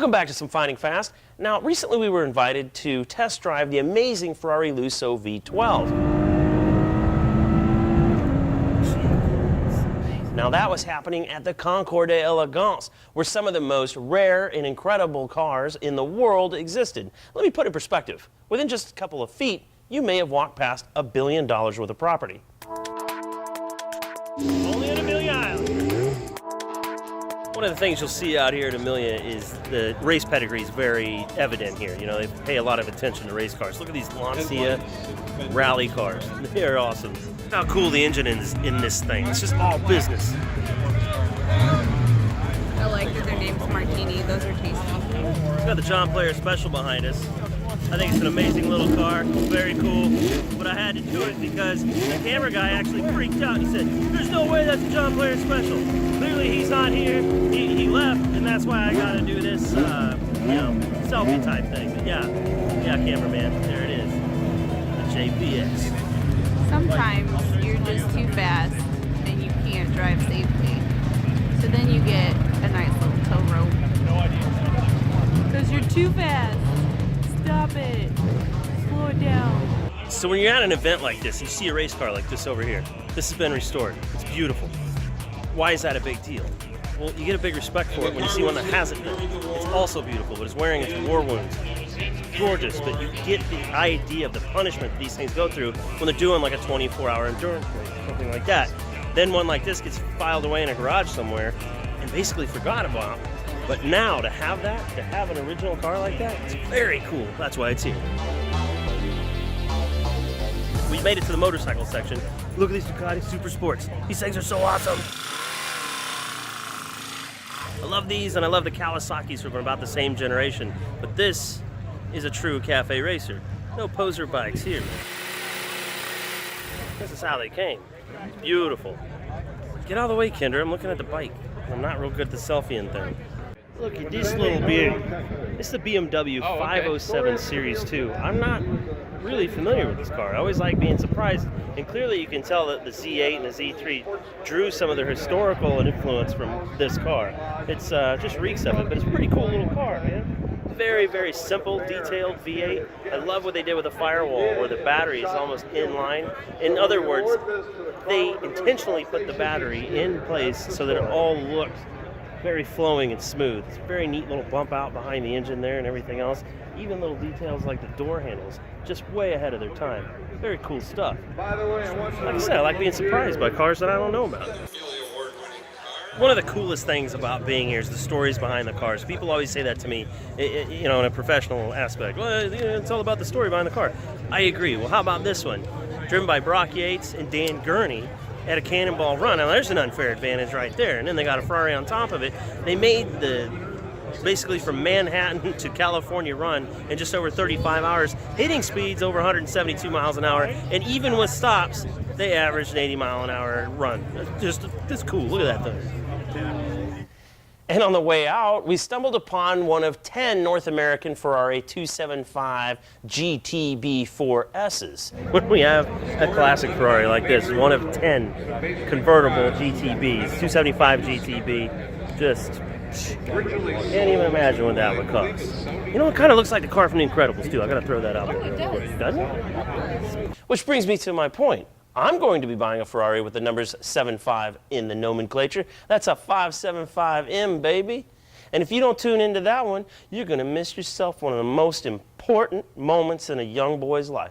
Welcome back to Some Finding Fast. Now, recently we were invited to test drive the amazing Ferrari Lusso V12. Now that was happening at the Concours d'Elegance, where some of the most rare and incredible cars in the world existed. Let me put it in perspective. Within just a couple of feet, you may have walked past $1 billion worth of property. Only at Amelia Island. One of the things you'll see out here at Amelia is the race pedigree is very evident here. You know, they pay a lot of attention to race cars. Look at these Lancia rally cars. They're awesome. How cool the engine is in this thing. It's just all business. I like that their name's Martini. Those are tasty. We've got the John Player Special behind us. I think it's an amazing little car, very cool, but I had to do it because the camera guy actually freaked out. He said, "There's no way that's a John Player Special. Clearly he's not here, he left, and that's why I gotta do this, you know, selfie type thing." But yeah, cameraman, there it is, the JPS. Sometimes you're just too fast and you can't drive safely. So then you get a nice little tow rope. Because you're too fast. Stop it. Slow it down. So when you're at an event like this, you see a race car like this over here. This has been restored. It's beautiful. Why is that a big deal? Well, you get a big respect for it when you see one that hasn't been. It's also beautiful, but it's wearing its war wounds. It's gorgeous, but you get the idea of the punishment that these things go through when they're doing like a 24-hour endurance race, something like that. Then one like this gets filed away in a garage somewhere and basically forgot about. But now to have that, to have an original car like that, it's very cool. That's why it's here. We made it to the motorcycle section. Look at these Ducati Super Sports. These things are so awesome. I love these, and I love the Kawasaki's from about the same generation. But this is a true cafe racer. No poser bikes here. This is how they came. It's beautiful. Get out of the way, Kendra. I'm looking at the bike. I'm not real good at the selfieing thing. Look at this little beauty. This is the BMW 507 Series 2. I'm not really familiar with this car. I always like being surprised, and clearly you can tell that the Z8 and the Z3 drew some of their historical influence from this car. It's just reeks of it, but it's a pretty cool little car, man. Very, very simple, detailed V8. I love what they did with the firewall, where the battery is almost in line. In other words, they intentionally put the battery in place so that it all looks very flowing and smooth. It's a very neat little bump out behind the engine there and everything else. Even little details like the door handles, just way ahead of their time. Very cool stuff. Like I said, I like being surprised by cars that I don't know about. One of the coolest things about being here is the stories behind the cars. People always say that to me, you know, in a professional aspect. Well, it's all about the story behind the car. I agree. Well, how about this one? Driven by Brock Yates and Dan Gurney at a Cannonball Run. Now, there's an unfair advantage right there. And then they got a Ferrari on top of it. They made the basically from Manhattan to California run in just over 35 hours, hitting speeds over 172 miles an hour. And even with stops, they averaged an 80-mile-an-hour run. It's cool. Look at that thing. And on the way out, we stumbled upon one of 10 North American Ferrari 275 GTB4Ss. When we have a classic Ferrari like this, one of 10 convertible GTBs, 275 GTB, just can't even imagine what that would cost. You know, it kind of looks like the car from The Incredibles, too. I got to throw that out there. It does. Doesn't it? Which brings me to my point. I'm going to be buying a Ferrari with the numbers 75 in the nomenclature. That's a 575M, baby. And if you don't tune into that one, you're going to miss yourself one of the most important moments in a young boy's life.